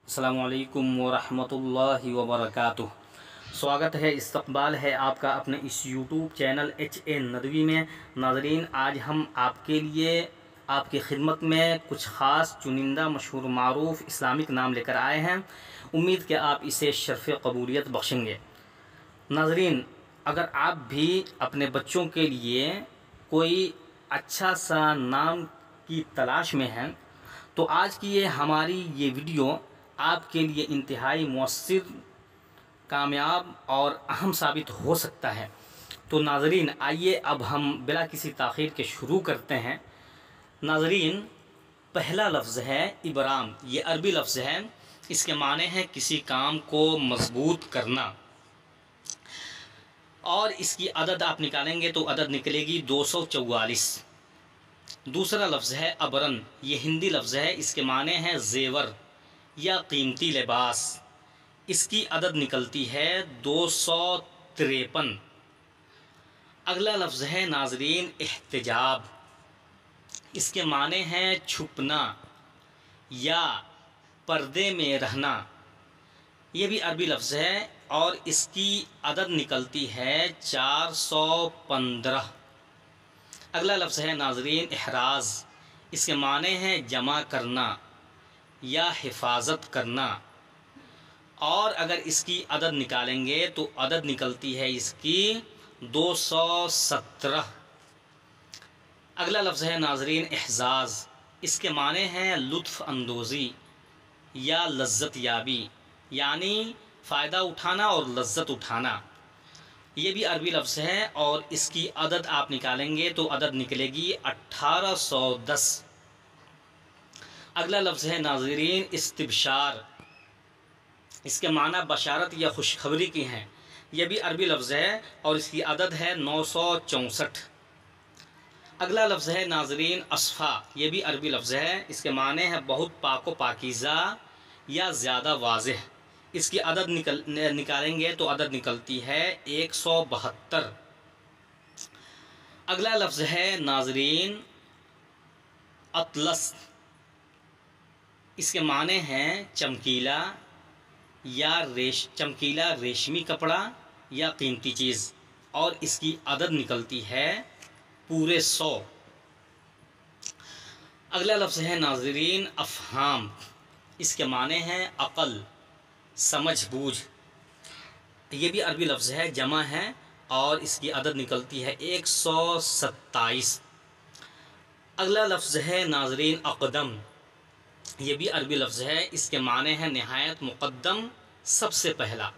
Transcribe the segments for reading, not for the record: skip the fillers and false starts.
अस्सलामु अलैकुम वरहमतुल्लाहि वबरकातुह। स्वागत है, इस्तकबाल है आपका अपने इस यूट्यूब चैनल HA नदवी में। नाज़रीन, आज हम आपके लिए आपकी खिदमत में कुछ ख़ास चुनिंदा मशहूर मारूफ़ इस्लामिक नाम लेकर आए हैं। उम्मीद कि आप इसे शर्फ़ कबूलियत बख्शेंगे। नाज़रीन, अगर आप भी अपने बच्चों के लिए कोई अच्छा सा नाम की तलाश में हैं तो आज की हमारी ये वीडियो आपके लिए इंतहाई मौसर, कामयाब और अहम साबित हो सकता है। तो नाज़रीन, आइए अब हम बिला किसी ताख़ीर के शुरू करते हैं। नाज़रीन, पहला लफ्ज़ है इबराम। ये अरबी लफ्ज़ है। इसके माने हैं किसी काम को मजबूत करना, और इसकी अदद आप निकालेंगे तो अदद निकलेगी 244। दूसरा लफ्ज़ है अबरन। ये हिंदी लफ्ज़ है। इसके माने हैं ज़ेवर या कीमती लिबास। इसकी अदद निकलती है 253। अगला लफ्ज़ है नाज़रीन एहतिजाब। इसके माने हैं छुपना या पर्दे में रहना। ये भी अरबी लफ्ज़ है और इसकी अदद निकलती है 415। अगला लफ्ज़ है नाज़रीन एहराज़। इसके माने हैं जमा करना या हिफाजत करना, और अगर इसकी अदद निकालेंगे तो अदद निकलती है इसकी 217। अगला लफ्ज़ है नाज़रीन एहज़ाज़। इसके माने हैं लुत्फ़ अंदोज़ी या लज्जत याबी, यानी फ़ायदा उठाना और लज्जत उठाना। ये भी अरबी लफ्ज़ है और इसकी अदद आप निकालेंगे तो अदद निकलेगी 1810। अगला लफ्ज़ है नाज़रीन इस्तिबशार। इसके माना बशारत या खुशखबरी की हैं। यह भी अरबी लफ्ज़ है और इसकी अदद है 964। अगला लफ्ज़ है नाज़रीन असफ़ा। ये भी अरबी लफ्ज़ है। इसके माने हैं बहुत पाको पाकीज़ा या ज़्यादा वाज़ेह। इसकी अदद निकालेंगे तो अदद निकलती है 172। अगला लफ्ज़ है नाज़रीन अतलस। इसके माने हैं चमकीला या चमकीला रेशमी कपड़ा या कीमती चीज़, और इसकी अदद निकलती है पूरे 100। अगला लफ्ज़ है नाज़रीन अफ़हाम। इसके माने हैं अक़ल, समझ बूझ। ये भी अरबी लफ्ज़ है, जमा है, और इसकी अदद निकलती है 127। अगला लफ्ज़ है नाज़रीन अक़दम। ये भी अरबी लफ्ज़ है। इसके माने हैं नहायत मुक़द्दम, सबसे पहला,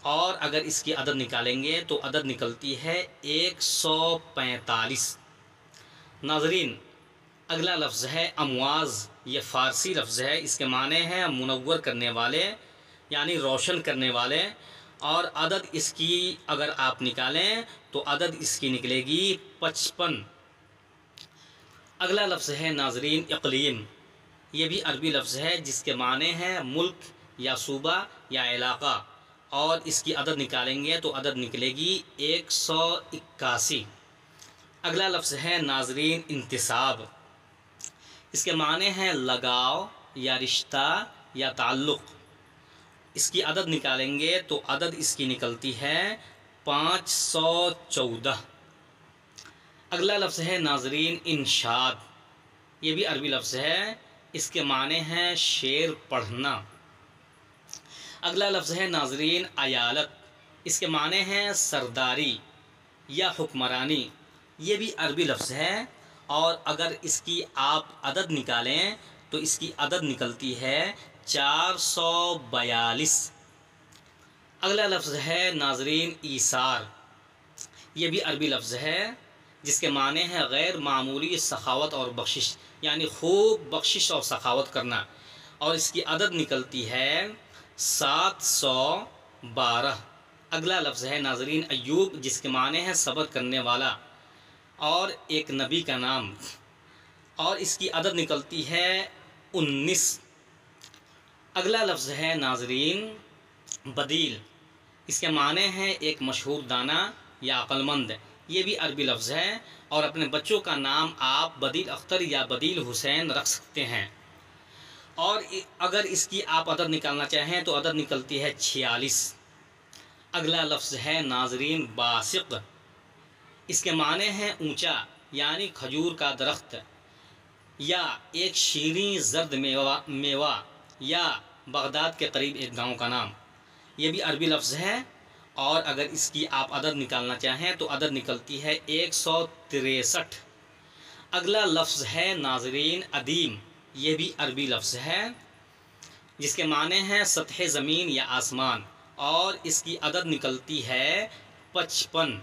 और अगर इसकी अदद निकालेंगे तो अदद निकलती है 145। नाज़रीन, अगला लफ्ज़ है अमवाज़। ये फ़ारसी लफ्ज़ है। इसके माने हैं मुनव्वर करने वाले, यानी रोशन करने वाले, और अदद इसकी अगर आप निकालें तो अदद इसकी निकलेगी 55। अगला लफ्ज़ है नाज़रीन इक़लीम। ये भी अरबी लफ्ज़ है जिसके माने हैं मुल्क या सूबा या इलाक़ा, और इसकी अदद निकालेंगे तो अदद निकलेगी 181। अगला लफ्ज़ है नाज़रीन इंतिसाब। इसके माने हैं लगाव या रिश्ता या ताल्लुक़। इसकी अदद निकालेंगे तो अदद इसकी निकलती है 514। अगला लफ्ज़ है नाज़रीन इंशाद। ये भी अरबी लफ्ज़ है। इसके माने हैं शेर पढ़ना। अगला लफ्ज़ है नाज़रीन अयालत। इसके माने हैं सरदारी या हुक्मरानी। ये भी अरबी लफ्ज़ है, और अगर इसकी आप अदद निकालें तो इसकी अदद निकलती है 442। अगला लफ्ज़ है नाज़रीन ईसार। ये भी अरबी लफ्ज़ है जिसके माने हैं गैर मामूली सखावत और बख्शिश, यानी खूब बख्शिश और सखावत करना, और इसकी अदद निकलती है 712। अगला लफ्ज़ है नाज़रीन अय्यूब। जिसके माने हैं सब्र करने वाला और एक नबी का नाम, और इसकी अदद निकलती है 19। अगला लफ्ज़ है नाज़रीन बदील। इसके माने हैं एक मशहूर दाना या अक्लमंद। ये भी अरबी लफ्ज़ है, और अपने बच्चों का नाम आप बदील अख्तर या बदील हुसैन रख सकते हैं। اور اگر اس کی آپ عدد نکالنا چاہیں تو عدد نکلتی ہے 46۔ اگلا لفظ ہے ناظرین باسق، اس کے معنی ہیں اونچا، یعنی کھجور کا درخت یا ایک شیریں زرد میوہ یا بغداد کے قریب ایک گاؤں کا نام، یہ بھی عربی لفظ ہے۔ اور اگر اس کی آپ عدد نکالنا چاہیں تو عدد نکلتی ہے 163۔ اگلا لفظ ہے ناظرین ادیم، یہ بھی عربی لفظ ہے جس کے معنی ہیں سطح زمین یا آسمان، اور اس کی عدد نکلتی ہے 55۔